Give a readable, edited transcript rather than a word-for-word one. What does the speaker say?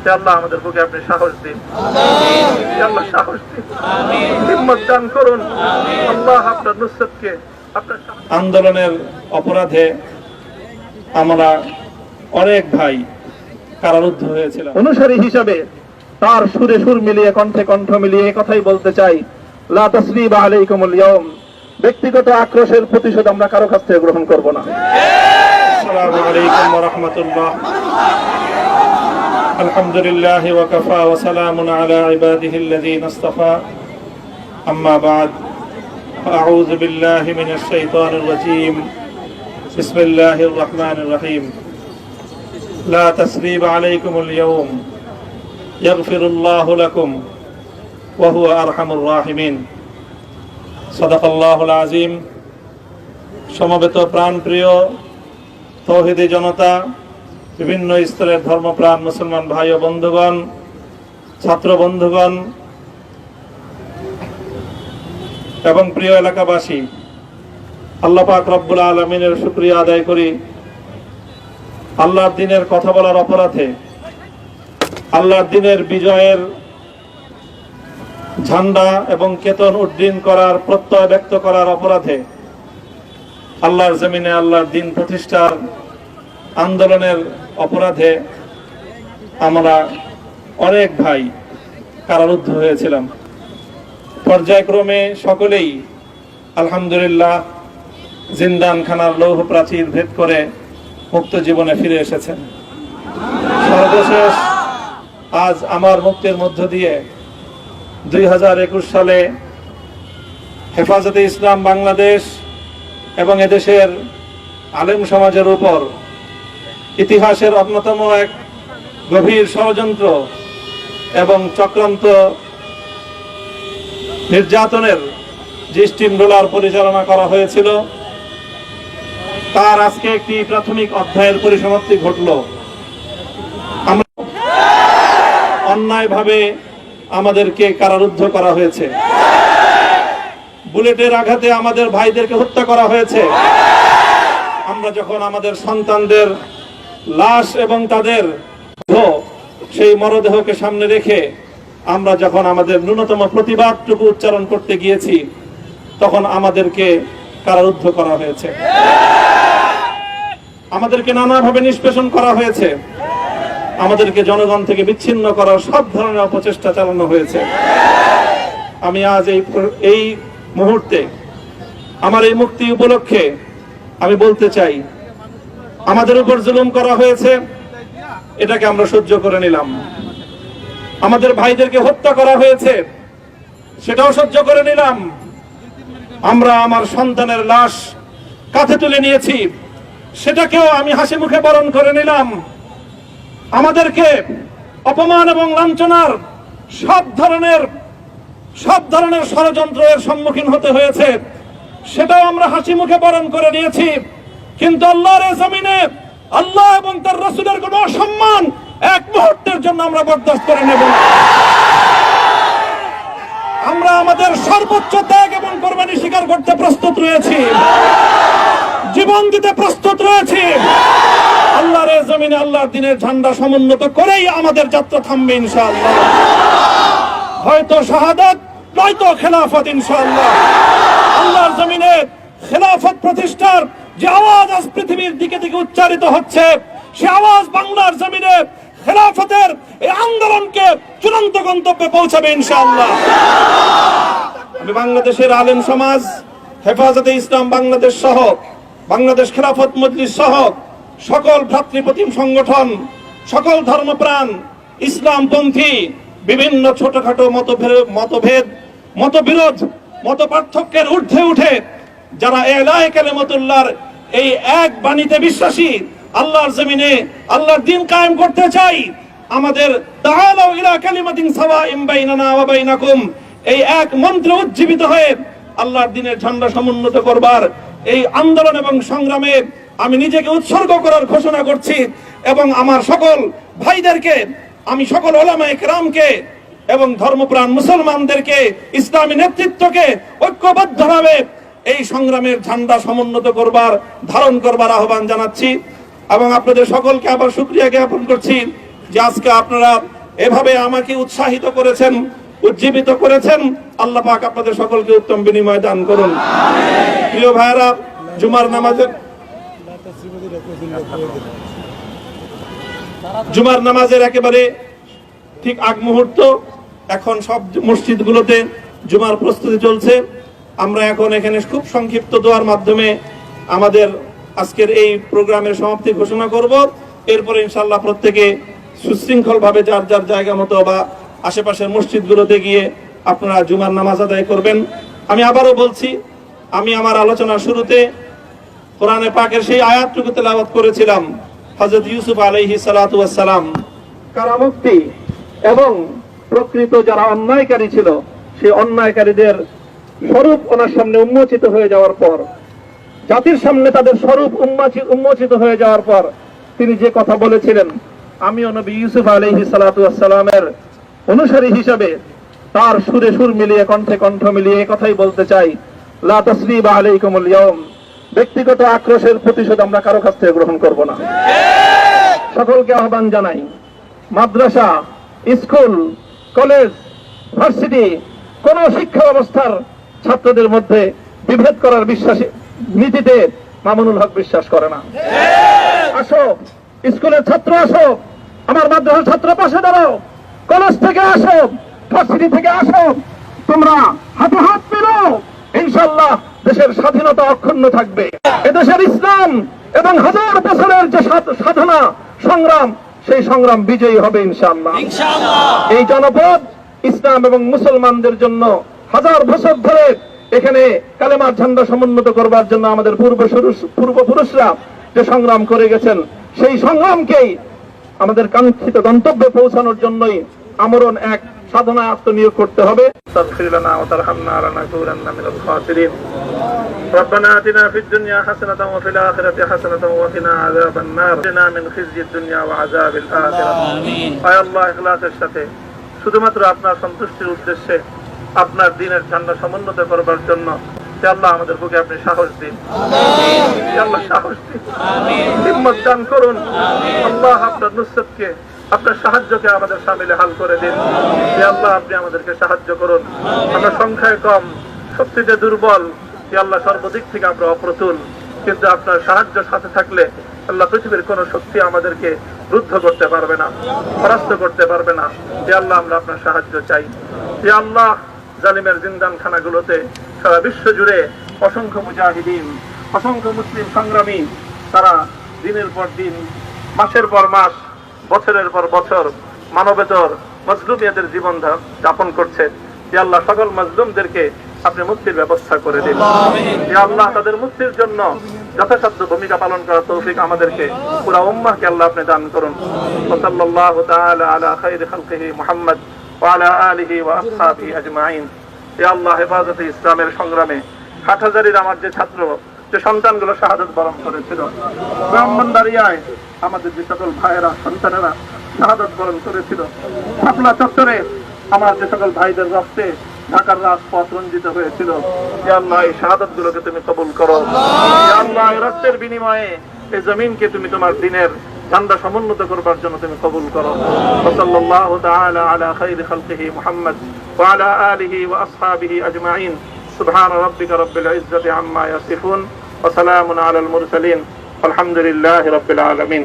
আল্লাহ আমাদের বুকে আপনি সাহস দিন, আল্লাহ সাহস দিন, হিম্মত দান করুন। আল্লাহ আপনার নুসরতকে, আপনার আন্দোলনের অপরাধে আমরা অনেক ভাই কারারুদ্ধ হয়েছিল। অনুসারী হিসাবে তার সুরে সুর মিলিয়ে, কণ্ঠে কণ্ঠ মিলিয়ে কথাই বলতে চাই, লা তাসরিবা আলাইকুমুল ইয়াউম। ব্যক্তিগত আক্রোশের প্রতিশোধ আমরা কারো কাছ থেকে গ্রহণ করব না। আসসালামু আলাইকুম ওয়া রাহমাতুল্লাহ। আলহামদুলিল্লাহি ওয়া কাফা ওয়া সালামুন আলা ইবাদিহিল্লাযীনা ইসতাফা। আম্মা বা'দ। আউযু বিল্লাহি মিনাশ শাইতানির রাজীম। বিসমিল্লাহির রাহমানির রাহিম। লা তাসরিবা আলাইকুমুল ইয়াউম ইয়াগফিরুল্লাহু লাকুম ওয়া হুয়া আরহামুর রাহিমিন। সাদাকাল্লাহুল আযীম। সমবেত প্রাণপ্রিয় তৌহিদি জনতা, বিভিন্ন স্তরের ধর্মপ্রাণ মুসলমান ভাই ও বন্ধুগণ, ছাত্র বন্ধুগণ এবং প্রিয় এলাকাবাসী, আল্লাহ পাক রব্বুল আলামিনের শুকরিয়া আদায় করি। আল্লাহর দ্বীনের কথা বলার অপরাধে, আল্লাহর দ্বীনের বিজয়ের ঝান্ডা এবং কেতন উড্ডীন করার প্রত্যয় ব্যক্ত করার অপরাধে, আল্লাহর জমিনে আল্লাহর দ্বীন প্রতিষ্ঠার আন্দোলনের অপরাধে আমরা অনেক ভাই কারারুদ্ধ হয়েছিলাম। পর্যায়ক্রমে সকলেই আলহামদুলিল্লাহ জিন্দানখানার লৌহ প্রাচীর ভেদ করে মুক্ত জীবনে ফিরে এসেছেন। সর্বশেষ আজ আমার মুক্তির মধ্য দিয়ে 2021 সালে হেফাজতে ইসলাম বাংলাদেশ এবং এদেশের আলেম সমাজের উপর ইতিহাসের অন্যতম এক গভীর ষড়যন্ত্র এবং চক্রান্ত নির্যাতনের যে স্টিম রোলার পরিচালনা করা হয়েছিল, তার আজকে একটি প্রাথমিক অধ্যায়ের পরিসমাপ্তি ঘটল। আমরা অন্যায়ভাবে আমাদেরকে কারারুদ্ধ করা হয়েছে, বুলেটের আঘাতে আমাদের ভাইদেরকে হত্যা করা হয়েছে। আমরা যখন আমাদের সন্তানদের লাশ এবং তাদের সেই মরদেহকে সামনে রেখে আমরা যখন আমাদের ন্যূনতম প্রতিবাদটুকু উচ্চারণ করতে গিয়েছি, তখন আমাদেরকে কারারুদ্ধ করা হয়েছে, আমাদেরকে নানাভাবে নিষ্পেষণ করা হয়েছে, আমাদেরকে জনগণ থেকে বিচ্ছিন্ন করার সব ধরনের অপচেষ্টা চালানো হয়েছে। আমি আজ এই মুহূর্তে আমার এই মুক্তি উপলক্ষে আমি বলতে চাই, আমাদের উপর জুলুম করা হয়েছে, এটাকে আমরা সহ্য করে নিলাম। আমাদের ভাইদেরকে হত্যা করা হয়েছে, সেটাও সহ্য করে নিলাম। আমরা আমার সন্তানের লাশ কাঁধে তুলে নিয়েছি, সেটাকেও আমি হাসি মুখে বরণ করে নিলাম। আমাদেরকে অপমান এবং লাঞ্ছনার সব ধরনের ষড়যন্ত্রের সম্মুখীন হতে হয়েছে, সেটাও আমরা হাসি মুখে বরণ করে নিয়েছি। কিন্তু আল্লাহর জমিনে আল্লাহ এবং তার রাসূলের কোন অসম্মান এক মুহূর্তের জন্য আমরা বরদাস্ত করে নেব না। আমরা আমাদের সর্বোচ্চ ত্যাগ এবং কোরবানি স্বীকার করতে প্রস্তুত রয়েছি, জীবন দিতে প্রস্তুত রয়েছি। আল্লাহর জমিনে আল্লাহর দ্বীনের ঝান্ডা সমুন্নত করেই আমাদের যাত্রা থামবে ইনশাআল্লাহ। হয়তো শাহাদাত, নয়তো খেলাফত ইনশাআল্লাহ। আল্লাহর জমিনে খেলাফত প্রতিষ্ঠার যে আওয়াজ আজ পৃথিবীর দিকে দিকে উচ্চারিত হচ্ছে, সে আওয়াজ বাংলার জমিনে খেলাফতের এই আন্দোলনকে চূড়ান্ত গন্তব্যে পৌঁছাবে ইনশাআল্লাহ। আমি বাংলাদেশের আলেম সমাজ, হেফাজতে ইসলাম বাংলাদেশ সহ বাংলাদেশ খেলাফত মজলিস সহ সকল ভ্রাতৃপ্রতিম সংগঠন, সকল ধর্মপ্রাণ, ইসলামপন্থী বিভিন্ন ছোটখাটো মতভেদ, মতবিরোধ, মত পার্থক্যের ঊর্ধ্বে উঠে যারা এলায়ে কালিমাতুল্লাহর এই এক বাণীতে বিশ্বাসী, আল্লাহর জমিনে আল্লাহর দ্বীন কায়েম করতে চাই, আমাদের তাআলাউ ইলা কালিমাতিন সাওয়াইন বাইনানা ওয়া বাইনাকুম এই এক মন্ত্রে উজ্জীবিত হয়ে আল্লাহর দ্বীনের ঝান্ডা সমুন্নত করবার এই আন্দোলন এবং সংগ্রামে আমি নিজেকে উৎসর্গ করার ঘোষণা করছি। এবং আমার সকল ভাইদেরকে, আমি সকল উলামায়ে কেরামকে এবং ধর্মপ্রাণ মুসলমানদেরকে, ইসলামী নেতৃত্বকে ঐক্যবদ্ধভাবে এই সংগ্রামের ঝান্ডা সমুন্নত করবার, ধারণ করবার আহ্বান জানাচ্ছি। এবং আপনাদের সকলকে আবার শুকরিয়া জ্ঞাপন করছি। যে আজকে আপনারা এভাবে আমাকে উৎসাহিত করেছেন, উজ্জীবিত করেছেন। আল্লাহ পাক আপনাদের সকলকে উত্তম বিনিময় দান করুন। প্রিয় ভাইরা, জুমার নামাজের একেবারে ঠিক আগ মুহূর্ত। এখন সব মসজিদগুলোতে জুমার প্রস্তুতি চলছে। আমরা এখন এখানে খুব সংক্ষিপ্ত দোয়ার মাধ্যমে আমাদের আজকের এই প্রোগ্রামের সমাপ্তি ঘোষণা করব। এরপরে ইনশাআল্লাহ প্রত্যেকে সুশৃঙ্খলভাবে যার যার জায়গা মতো বা আশেপাশের মসজিদগুলোতে গিয়ে আপনারা জুমার নামাজ আদায় করবেন। আমি আবারও বলছি, আমি আমার আলোচনার শুরুতে কোরআনে পাকের সেই আয়াতটুকু তেলাওয়াত করেছিলাম, হযরত ইউসুফ আলাইহিস সালাতু ওয়াস সালাম কারামুক্তি এবং প্রকৃত যারা অন্যায়কারী ছিল সেই অন্যায়কারীদের স্বরূপ ওনার সামনে উন্মোচিত হয়ে যাওয়ার পর, জাতির সামনে তাদের স্বরূপ উন্মোচিত হয়ে যাওয়ার পর তিনি যে কথা বলেছিলেন, আমিও নবী ইউসুফ আলাইহিস সালাতু ওয়াস সালামের অনুসারী হিসাবে তার সুরে সুর মিলিয়ে, কণ্ঠে কণ্ঠ মিলিয়ে এই কথাই বলতে চাই, লা তাসরিবা আলাইকুমুল ইয়াউম। ব্যক্তিগত আক্রোশের প্রতিশোধ আমরা কারো কাছ থেকে গ্রহণ করব না। সকলকে আহ্বান জানাই, মাদ্রাসা, স্কুল, কলেজ, ভার্সিটি, কোন শিক্ষা ব্যবস্থার ছাত্রদের মধ্যে বিভেদ করার বিশ্বাসী নীতিতে মামুনুল হক বিশ্বাস করে না। আসো, স্কুলের ছাত্র আসো, আমার মাদ্রাসার ছাত্র পাশে দাঁড়াও, কলেজ থেকে আসো, ভার্সিটি থেকে আসো, তোমরা হাতে হাত মিলাও, ইনশাআল্লাহ দেশের স্বাধীনতা অক্ষুণ্ণ থাকবে। এদেশের ইসলাম এবং হাজার বছরের যে সাধনা সংগ্রাম, সেই সংগ্রাম বিজয়ী হবে ইনশাআল্লাহ। এই জনপদ ইসলাম এবং মুসলমানদের জন্য হাজার বছর ধরে এখানে কালেমার ঝান্ডা সমুন্নত করবার জন্য আমাদের পূর্বপুরুষরা যে সংগ্রাম করে গেছেন, সেই সংগ্রামকেই আমাদের কাঙ্ক্ষিত গন্তব্যে পৌঁছানোর জন্যই আমরণ এক সাধনায় আত্মনিয়োগ করতে হবে। ربنا آتنا في الدنيا حسنة وفي الآخرة حسنة وقنا عذاب النار وقنا من خزي الدنيا وعذاب الآخرة আয় আল্লাহ, ইখলাসের সাথে শুধুমাত্র আপনার সন্তুষ্টির উদ্দেশ্যে আপনার দ্বীনের ঝান্ডা সমুন্নত করবার জন্য আল্লাহ আমাদের বুকে আপনি সাহস দিন, আল্লাহ সাহস দিন, হিম্মত দান করুন। আল্লাহ আপনার নুসরতকে, আপনার সাহায্যকে আমাদের শামিলে হাল করে দিন। আল্লাহ আপনি আমাদেরকে সাহায্য করুন। আমরা সংখ্যায় কম, শক্তিতে দুর্বল, আল্লাহ সর্বদিক থেকে আমরা অপ্রতুল, কিন্তু আপনার সাহায্য সাথে থাকলে আল্লাহ পৃথিবীর কোন শক্তি আমাদেরকে রুদ্ধ করতে পারবে না, পরাস্ত করতে পারবে না। আল্লাহ আমরা আপনার সাহায্য চাই। আল্লাহ জালিমের জিন্দানখানাগুলোতে সারা বিশ্ব জুড়ে অসংখ্য মুজাহিদিন, অসংখ্য মুসলিম সংগ্রামী, তারা দিনের পর দিন, মাসের পর মাস, বছরের পর বছর মানবেতর মজলুমিয়াতের জীবন যাপন করছে। আল্লাহ সকল মজলুমদেরকে আপনি মুক্তির ব্যবস্থা করে দিন। আল্লাহ তাদের মুক্তির জন্য যথাসাধ্য ভূমিকা পালন করার তৌফিক আমাদেরকে, পুরা উম্মাহকে আল্লাহ আপনি দান করুন। সাল্লাল্লাহু তাআলা আলা খায়রি খালকিহি মুহাম্মদ ওয়া আলা আলিহি ওয়া আসহাবিহি আজমাইন। হে আল্লাহ, হেফাজতে ইসলামের সংগ্রামে হাটহাজারীর আমার যে ছাত্র, যে সন্তানগুলো শাহাদাত বরণ করেছিল, ব্রাহ্মণবাড়িয়ায় আমাদের যে সকল ভাইয়েরা, সন্তানেরা শাহাদাত বরণ করেছিল, শাপলা চত্বরে আমার যে সকল ভাইদের রক্তে ঢাকার রাজপথ রঞ্জিত হয়েছিল, হে আল্লাহ এই শাহাদাত গুলোকে তুমি কবুল করো। হে আল্লাহ এই রক্তের বিনিময়ে এই জমিনকে তুমি তোমার দ্বীনের ঝান্ডা সমুন্নত করবার জন্য তুমি কবুল করো। সাল্লাল্লাহু তাআলা আলা খায়রি খালকিহি মুহাম্মদ ওয়া আলা আলিহি ওয়া আসহাবিহি আজমাইন। সুবহান রাব্বিকা রাব্বিল ইজ্জাতি আম্মা ইয়াসিফুন ওয়া সালামুন আলাল মুরসালিন। আলহামদুলিল্লাহি রাব্বিল আলামিন।